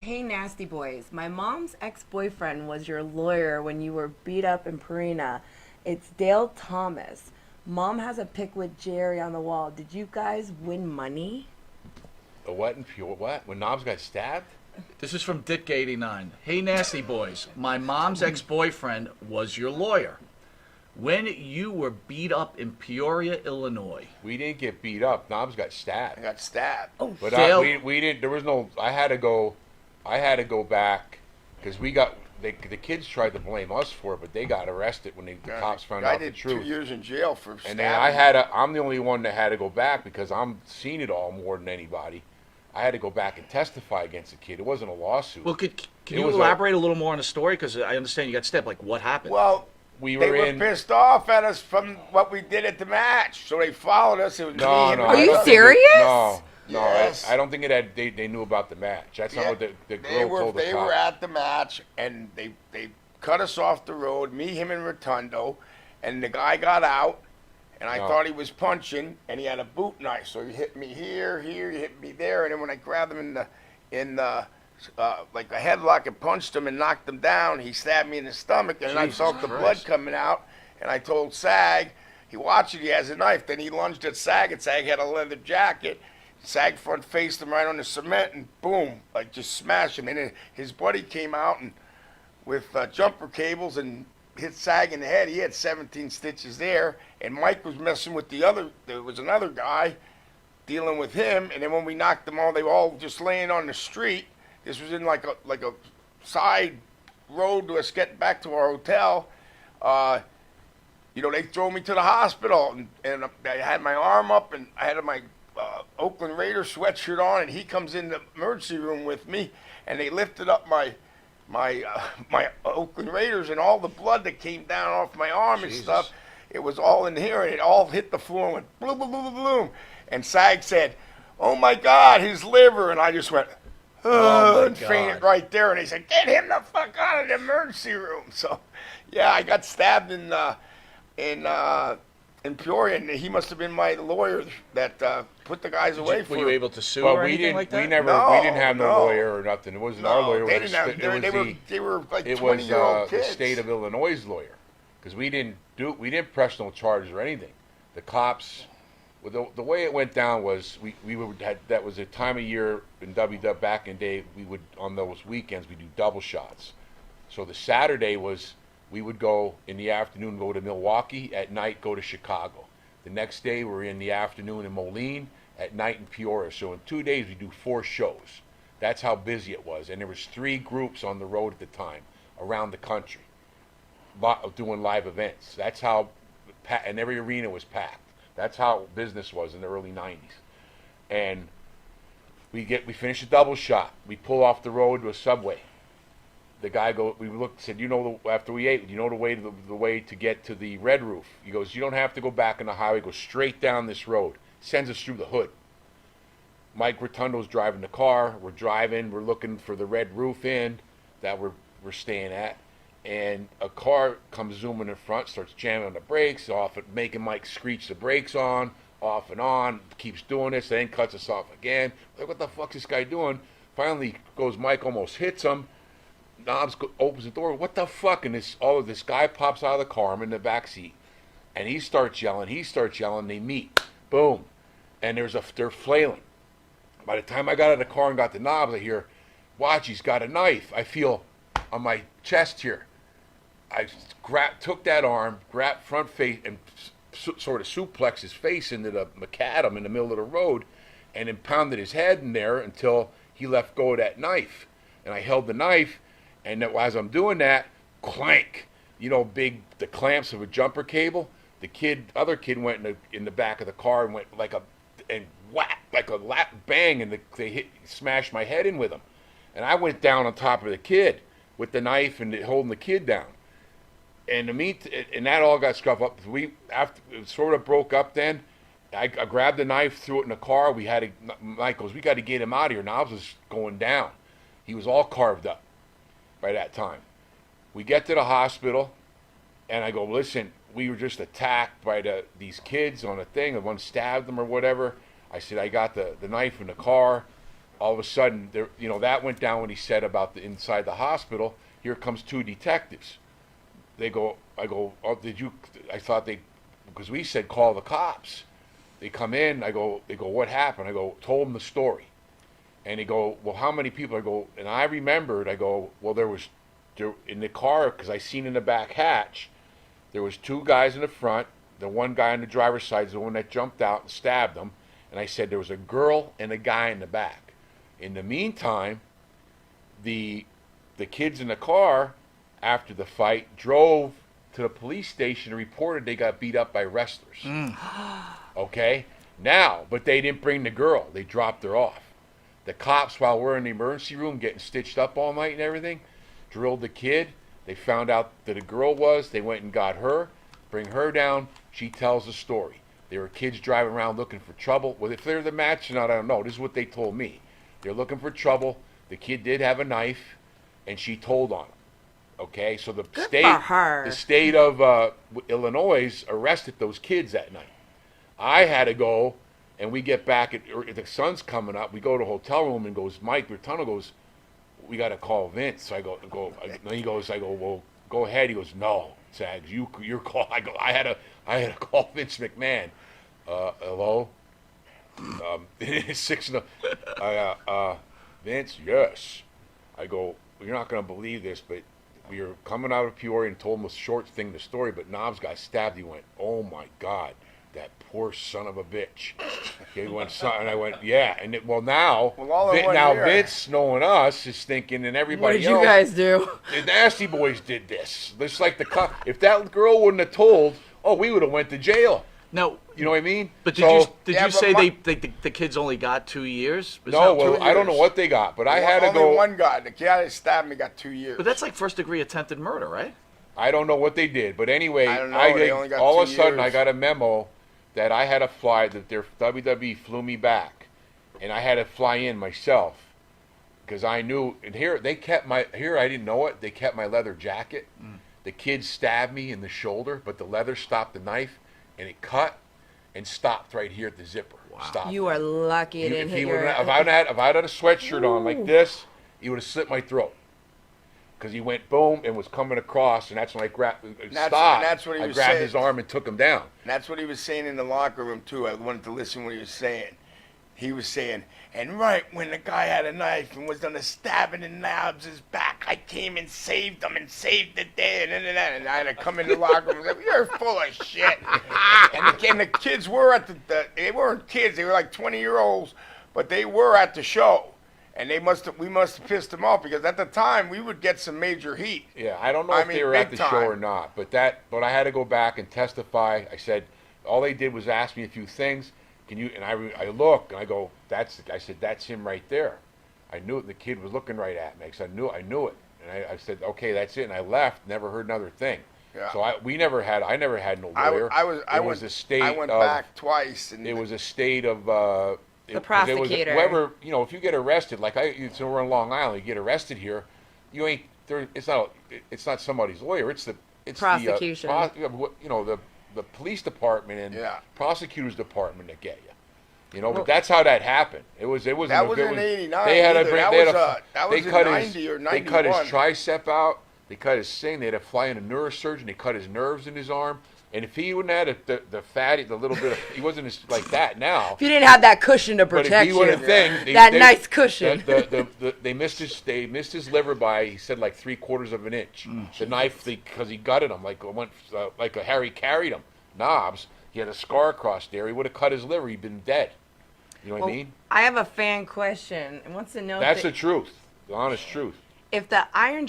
Hey, nasty boys. My mom's ex boyfriend was your lawyer when you were beat up in Purina. It's Dale Thomas. Mom has a pic with Jerry on the wall. Did you guys win money? A what and pure what? When Knobs got stabbed? This is from Dick89. Hey, nasty boys. My mom's ex-boyfriend was your lawyer when you were beat up in Peoria, Illinois. We didn't get beat up. Knobs got stabbed. I got stabbed. Oh, But Dale- we didn't. There was no. I had to go back because the kids tried to blame us for it, but they got arrested when the cops found I out the did truth. 2 years in jail for stabbing. And then I'm the only one that had to go back because I'm seen it all more than anybody. I had to go back and testify against the kid. It wasn't a lawsuit. Well, can It you was elaborate a little more on the story? Because I understand you got stabbed. Like, what happened? Well, we they were were in. pissed off at us from what we did at the match, so they followed us. It was No, me, no. him, Are and you my- serious? No, Yes. I don't think it had. They knew about the match. That's not Yeah, what the they girl were told the they cop. were at the match, and they cut us off the road. Me, him, and Rotundo, and the guy got out. And I No. thought he was punching, and he had a boot knife. So he hit me here, he hit me there, and then when I grabbed him in the like a headlock and punched him and knocked him down, he stabbed me in the stomach, and I Jesus felt the blood Christ. coming out. And I told Sag, he watched it, he has a knife. Then he lunged at Sag, and Sag had a leather jacket. Sag front faced him right on the cement, and boom, like just smashed him. And then his buddy came out and with jumper cables and hit Sag in the head. He had 17 stitches there, and Mike was messing with the other. There was another guy dealing with him, and then when we knocked them all, they were all just laying on the street. This was in like a side road to us getting back to our hotel. They throw me to the hospital, and I had my arm up, and I had my Oakland Raiders sweatshirt on, and he comes in the emergency room with me, and they lifted up my Oakland Raiders, and all the blood that came down off my arm Jesus. and stuff, it was all in here, and it all hit the floor and went bloom, bloom, bloom, bloom. And Sag said, "Oh my God, his liver," and I just went, Oh, my and fainted God. right there. And they said, "Get him the fuck out of the emergency room." So, yeah, I got stabbed in Peoria, and he must have been my lawyer that put the guys away for Were you it. able to sue But or we anything didn't. like that? We never. No, we didn't have no no. lawyer or nothing. It wasn't No, our lawyer. they It was didn't have. the- it was They were like It was 20-year-old the kids. state of Illinois' lawyer, because we didn't press no charges or anything. The cops, well, the way it went down was that was a time of year in WW back in the day. We would on those weekends we do double shots. So the Saturday was we would go in the afternoon, go to Milwaukee, at night go to Chicago. The next day we're in the afternoon in Moline, at night in Peoria. So in 2 days we do 4 shows. That's how busy it was, and there was 3 groups on the road at the time around the country doing live events. That's how, and every arena was packed. That's how business was in the early '90s. And we finish a double shot. We pull off the road to a Subway. The guy we looked, said, after we ate, the way to get to the Red Roof. He goes, "You don't have to go back on the highway. Go straight down this road." Sends us through the hood. Mike Rotundo's driving the car. We're driving. We're looking for the Red Roof Inn that we're staying at, and a car comes zooming in front, starts jamming on the brakes, making Mike screech the brakes off and on. Keeps doing this, then cuts us off again. Like, what the fuck's this guy doing? Finally, Mike almost hits him. Knobs opens the door. What the fuck? And this guy pops out of the car. I'm in the back seat, and he starts yelling. They meet. Boom, and they're flailing. By the time I got out of the car and got the Knobs, I hear, "Watch, he's got a knife." I feel on my chest here. I took that arm, grabbed front face, and sort of suplexed his face into the macadam in the middle of the road, and then pounded his head in there until he let go of that knife. And I held the knife. And as I'm doing that, clank, the clamps of a jumper cable. The other kid went in the back of the car and went and whack, like a bang, and they smashed my head in with them. And I went down on top of the kid with the knife and holding the kid down. And and that all got scuffed up. After it sort of broke up then, I grabbed the knife, threw it in the car. Mike goes, "We got to get him out of here." Knobs was going down. He was all carved up by that time. We get to the hospital, and I go, "Listen, we were just attacked by these kids on a thing, and one stabbed them or whatever." I said, "I got the knife in the car. all of a sudden, there, that went down when he said about the inside the hospital. Here comes 2 detectives. I go, oh, I thought because we said call the cops. They come in, they go, what happened? I go, told them the story. And they go, well, how many people? I go, and I remembered, I go, well, there in the car, because I seen in the back hatch, there was 2 guys in the front. The one guy on the driver's side is the one that jumped out and stabbed them. And I said there was a girl and a guy in the back. In the meantime, the kids in the car, after the fight, drove to the police station and reported they got beat up by wrestlers. Okay? Now, but they didn't bring the girl. They dropped her off. The cops, while we're in the emergency room getting stitched up all night and everything, drilled the kid. They found out that a girl was. They went and got her, bring her down. She tells the story. There were kids driving around looking for trouble. Well, if they're the match or not, I don't know. This is what they told me. They're looking for trouble. The kid did have a knife, and she told on him. Okay, so the state of Illinois arrested those kids that night. I had to go, and we get back the sun's coming up. We go to a hotel room, and Mike Bertano goes, we got to call Vince. So I go. Then he goes, I go, well, go ahead. He goes, no, Sags, your call. I go, I had to call Vince McMahon. Hello. 6 Vince, yes. I go, well, you're not going to believe this, but we were coming out of Peoria and told him a short thing, the story, but Knobs got stabbed. He went, oh my God, that poor son of a bitch. He went, and I went, yeah. And now Vince, knowing us, is thinking, and everybody else. What did you guys do? The Nasty Boys did this. Just like if that girl wouldn't have told, we would have went to jail. No, you know what I mean? But did you say the kids only got 2 years? No, well, I don't know what they got, but I had to go. Only one guy. The guy that stabbed me got 2 years. But that's like first-degree attempted murder, right? I don't know what they did, but anyway, I don't know. They only got all 2 of a sudden years. I got a memo that I had to fly. That their WWE flew me back, and I had to fly in myself because I knew. And here they kept I didn't know it. They kept my leather jacket. The kid stabbed me in the shoulder, but the leather stopped the knife, and it cut. And stopped right here at the zipper. Wow. Stopped. You are lucky it didn't hit your... If I had a sweatshirt on like this, he would have slit my throat. Because he went boom and was coming across, and that's when I grabbed. That's what he was saying. I grabbed his arm and took him down. And that's what he was saying in the locker room too. I wanted to listen to what he was saying. He was saying, and right when the guy had a knife and was gonna stab it in Knobs' back, I came and saved him and saved the day. And I had to come in the locker room and say, you're full of shit. And the kids were at they weren't kids, they were like 20-year-olds, but they were at the show. And we must have pissed them off because at the time we would get some major heat. Yeah, I don't know if they were at the show or not, but I had to go back and testify. I said all they did was ask me a few things. Can you? And I look and I go, I said that's him right there. I knew it. The kid was looking right at me. I knew it. And I said, okay, that's it. And I left. Never heard another thing. Yeah. So I never had no lawyer. I went back twice. And it was a state of. The prosecutor. Whoever, if you get arrested, like so we're in Long Island, you get arrested here, you ain't there. It's not somebody's lawyer. It's the prosecution. The police department and prosecutor's department that get you. But that's how that happened. That was in '89. They had that was in '90 or '91. They cut his tricep out. They cut his thing. They had to fly in a neurosurgeon. They cut his nerves in his arm. And if he wouldn't have had the fatty, the little bit of, he wasn't like that now. If he didn't have that cushion to protect you, nice cushion. They missed his liver by, he said, like 3/4 of an inch. The knife, because he gutted him, like a Harry carried him. Knobs, he had a scar across there. He would have cut his liver. He'd been dead. You know what I mean? I have a fan question and wants to know. That's the truth, the honest truth. If the Iron